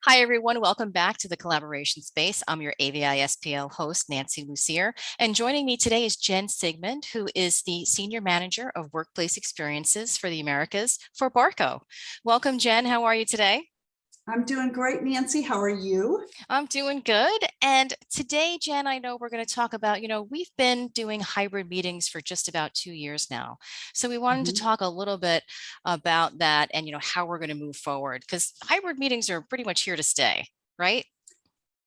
Hi, everyone. Welcome back to the Collaboration Space. I'm your AVI-SPL host, Nancy Lucier, and joining me today is Jen Sigmund, who is the Senior Manager of Workplace Experiences for the Americas for Barco. Welcome, Jen. How are you today? I'm doing great, Nancy. How are you? I'm doing good. And today, Jen, I know we're going to talk about, we've been doing hybrid meetings for just about 2 years now. So we wanted to Mhm. talk a little bit about that and, how we're going to move forward because hybrid meetings are pretty much here to stay, right?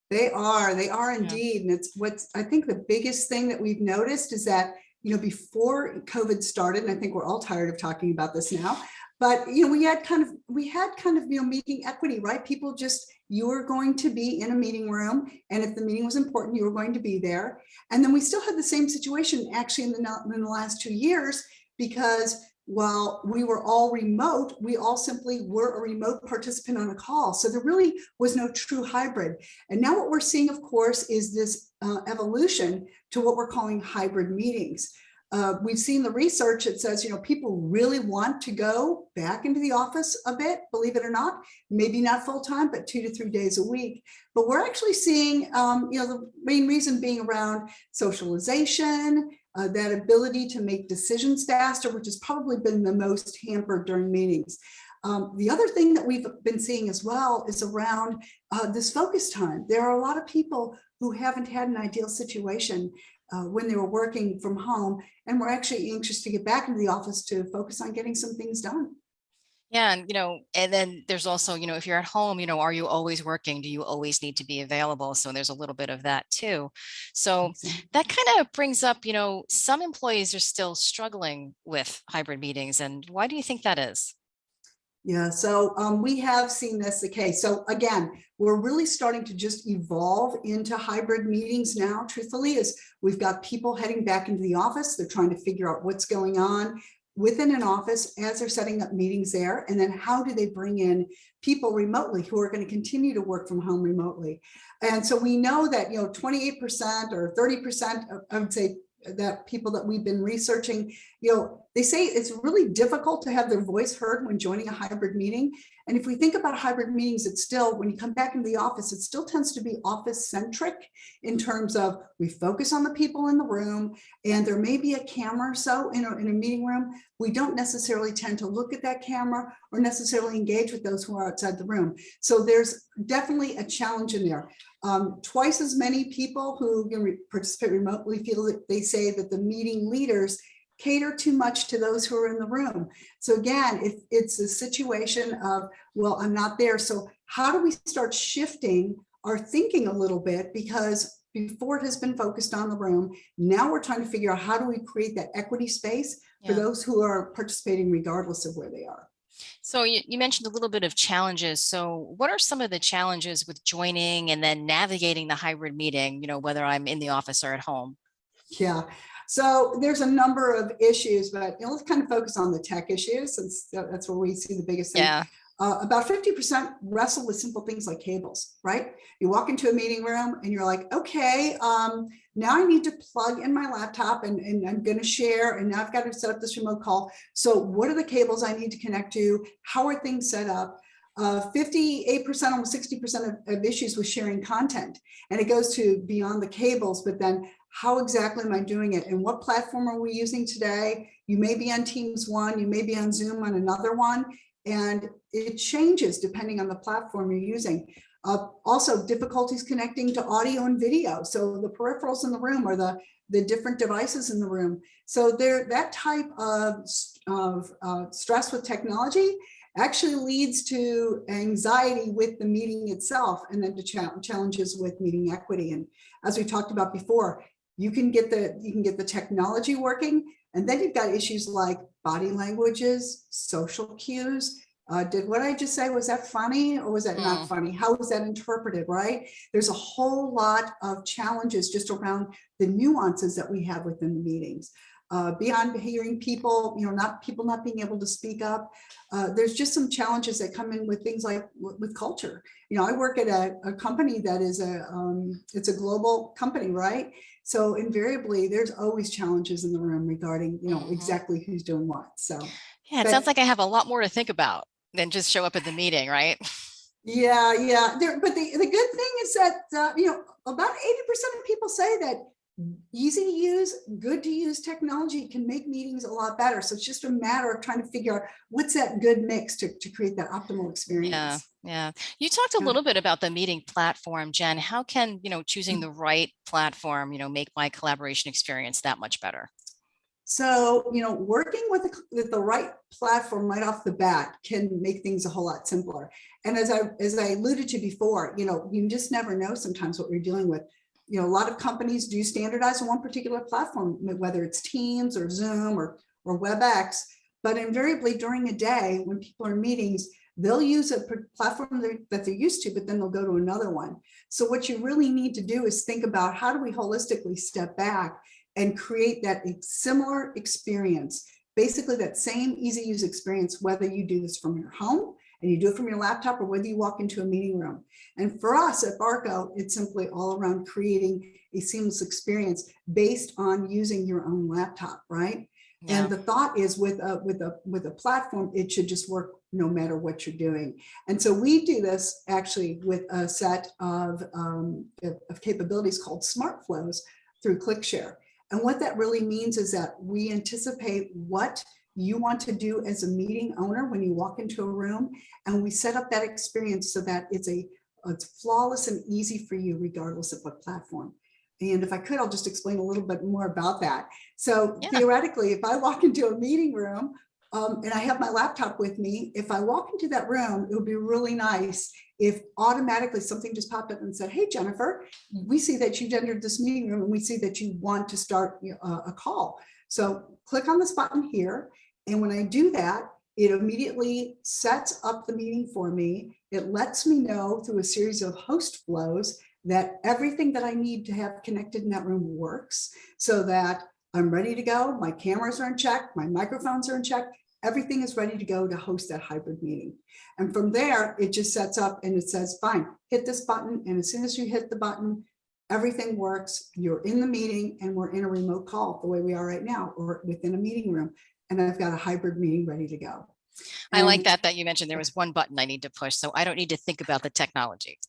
They are Yeah. indeed. And it's what's, I think the biggest thing that we've noticed is that, before COVID started, and I think we're all tired of talking about this now, but, we had kind of, meeting equity, right? People just, you were going to be in a meeting room. And if the meeting was important, you were going to be there. And then we still had the same situation actually in the last 2 years, because while we were all remote, we all simply were a remote participant on a call. So there really was no true hybrid. And now what we're seeing, of course, is this evolution to what we're calling hybrid meetings. We've seen the research that says, people really want to go back into the office a bit, believe it or not, maybe not full time, but 2 to 3 days a week. But we're actually seeing, the main reason being around socialization, that ability to make decisions faster, which has probably been the most hampered during meetings. The other thing that we've been seeing as well is around this focus time. There are a lot of people who haven't had an ideal situation when they were working from home, and we're actually anxious to get back into the office to focus on getting some things done. Yeah, and then there's also, if you're at home, are you always working? Do you always need to be available? So there's a little bit of that too. So that kind of brings up, some employees are still struggling with hybrid meetings. And why do you think that is? Yeah, so we have seen this the case. So again, we're really starting to just evolve into hybrid meetings now, truthfully, is we've got people heading back into the office. They're trying to figure out what's going on within an office as they're setting up meetings there. And then how do they bring in people remotely who are going to continue to work from home remotely? And so we know that, 28% or 30%, I would say, that people that we've been researching, they say it's really difficult to have their voice heard when joining a hybrid meeting. And if we think about hybrid meetings, it's still, when you come back into the office, it still tends to be office centric in terms of we focus on the people in the room, and there may be a camera or so in a meeting room. We don't necessarily tend to look at that camera or necessarily engage with those who are outside the room. So there's definitely a challenge in there. Twice as many people who participate remotely feel that they say that the meeting leaders cater too much to those who are in the room. So again, it's a situation of, well, I'm not there. So how do we start shifting our thinking a little bit? Because before it has been focused on the room, now we're trying to figure out how do we create that equity space for Yeah. those who are participating regardless of where they are. So you mentioned a little bit of challenges. So what are some of the challenges with joining and then navigating the hybrid meeting, whether I'm in the office or at home? Yeah. So there's a number of issues, but let's kind of focus on the tech issues, since that's where we see the biggest thing. Yeah. About 50% wrestle with simple things like cables, right? You walk into a meeting room and you're like, okay, now I need to plug in my laptop and I'm going to share, and now I've got to set up this remote call. So what are the cables I need to connect to? How are things set up? 58%, almost 60% of issues with sharing content. And it goes to beyond the cables, but then how exactly am I doing it? And what platform are we using today? You may be on Teams one, you may be on Zoom on another one, and it changes depending on the platform you're using. Also, difficulties connecting to audio and video. So the peripherals in the room are the different devices in the room. So that type of stress with technology actually leads to anxiety with the meeting itself, and then to challenges with meeting equity. And as we talked about before, you can get the technology working, and then you've got issues like body languages, social cues. Did what I just say, was that funny or was that not funny? How was that interpreted, right? There's a whole lot of challenges just around the nuances that we have within the meetings. Beyond hearing people, not being able to speak up. There's just some challenges that come in with things like with culture. I work at a company that is it's a global company, right? So invariably, there's always challenges in the room regarding, exactly who's doing what. So, Yeah, it sounds but like I have a lot more to think about than just show up at the meeting, right? Yeah. But the good thing is that, about 80% of people say that easy to use, good to use technology can make meetings a lot better. So it's just a matter of trying to figure out what's that good mix to create that optimal Yeah, experience. yeah. You talked a Yeah. little bit about the meeting platform, Jen. How can, choosing the right platform, make my collaboration experience that much better? So, working with the right platform right off the bat can make things a whole lot simpler. And as I alluded to before, you just never know sometimes what you're dealing with. A lot of companies do standardize on one particular platform, whether it's Teams or Zoom or WebEx, but invariably during a day when people are in meetings, they'll use a platform that they're used to, but then they'll go to another one. So what you really need to do is think about, how do we holistically step back and create that similar experience, basically that same easy use experience, whether you do this from your home and you do it from your laptop, or whether you walk into a meeting room. And for us at Barco, it's simply all around creating a seamless experience based on using your own laptop, right? Yeah. And the thought is, with a platform, it should just work no matter what you're doing. And so we do this actually with a set of capabilities called Smart Flows through ClickShare. And what that really means is that we anticipate what you want to do as a meeting owner when you walk into a room, and we set up that experience so that it's flawless and easy for you, regardless of what platform. And if I could, I'll just explain a little bit more about that. So Yeah. theoretically, if I walk into a meeting room and I have my laptop with me, if I walk into that room, it would be really nice if automatically something just popped up and said, "Hey, Jennifer, we see that you've entered this meeting room and we see that you want to start a call. So click on this button here." And when I do that, it immediately sets up the meeting for me. It lets me know through a series of host flows that everything that I need to have connected in that room works, so that I'm ready to go. My cameras are in check, my microphones are in check, everything is ready to go to host that hybrid meeting. And from there, it just sets up and it says, fine, hit this button. And as soon as you hit the button, everything works. You're in the meeting and we're in a remote call the way we are right now, or within a meeting room. And I've got a hybrid meeting ready to go. I like that you mentioned there was one button I need to push, so I don't need to think about the technology.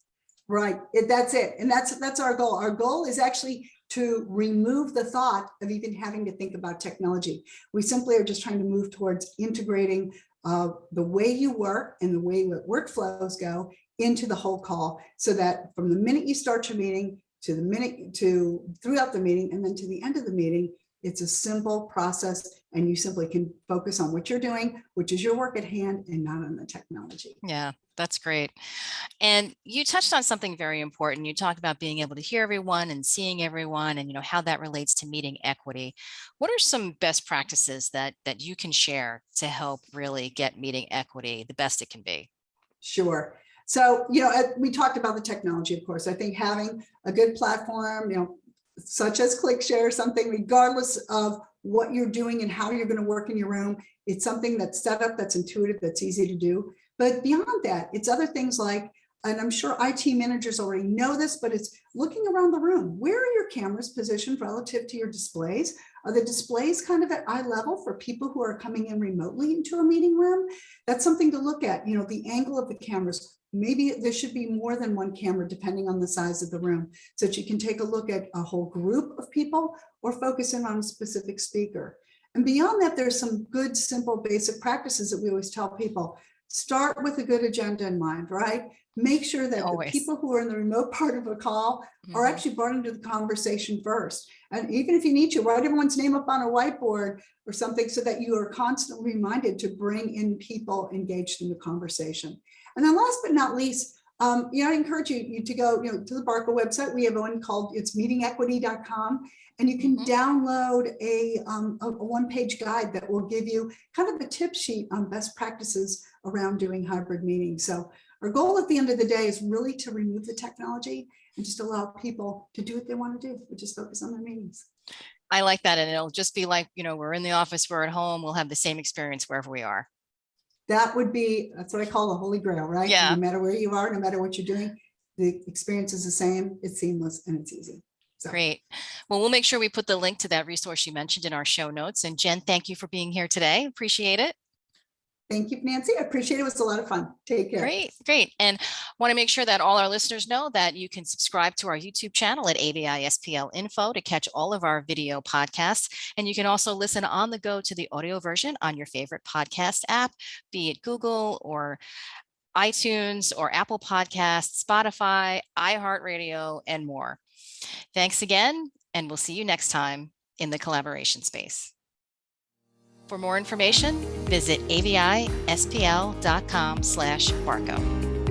Right. That's it. And that's our goal. Our goal is actually to remove the thought of even having to think about technology. We simply are just trying to move towards integrating the way you work and the way that workflows go into the whole call, so that from the minute you start your meeting to the minute throughout the meeting and then to the end of the meeting, it's a simple process, and you simply can focus on what you're doing, which is your work at hand, and not on the technology. Yeah, that's great. And you touched on something very important. You talked about being able to hear everyone and seeing everyone, and how that relates to meeting equity. What are some best practices that you can share to help really get meeting equity the best it can be? Sure. So, we talked about the technology, of course. I think having a good platform, such as ClickShare, something regardless of what you're doing and how you're going to work in your room, it's something that's set up, that's intuitive, that's easy to do. But beyond that, it's other things like, and I'm sure IT managers already know this, but it's looking around the room. Where are your cameras positioned relative to your displays? Are the displays kind of at eye level for people who are coming in remotely into a meeting room? That's something to look at. The angle of the cameras. Maybe there should be more than one camera depending on the size of the room, so that you can take a look at a whole group of people or focus in on a specific speaker. And beyond that, there's some good, simple, basic practices that we always tell people. Start with a good agenda in mind, right? Make sure that Always. the people who are in the remote part of a call are actually brought into the conversation first. And even if you need to, write everyone's name up on a whiteboard or something, so that you are constantly reminded to bring in people engaged in the conversation. And then last but not least, I encourage you to go to the Barco website. We have one called, it's meetingequity.com. And you can download a one-page guide that will give you kind of a tip sheet on best practices around doing hybrid meetings. So our goal at the end of the day is really to remove the technology and just allow people to do what they want to do, which is focus on their meetings. I like that. And it'll just be like, we're in the office, we're at home, we'll have the same experience wherever we are. That's what I call the holy grail, right? Yeah. No matter where you are, no matter what you're doing, the experience is the same, it's seamless, and it's easy. So. Great. Well, we'll make sure we put the link to that resource you mentioned in our show notes. And Jen, thank you for being here today. Appreciate it. Thank you, Nancy. I appreciate it. It was a lot of fun. Take care. Great, great. And want to make sure that all our listeners know that you can subscribe to our YouTube channel at ABI SPL Info to catch all of our video podcasts. And you can also listen on the go to the audio version on your favorite podcast app, be it Google or iTunes or Apple Podcasts, Spotify, iHeartRadio, and more. Thanks again, and we'll see you next time in the collaboration space. For more information, visit avispl.com/Barco.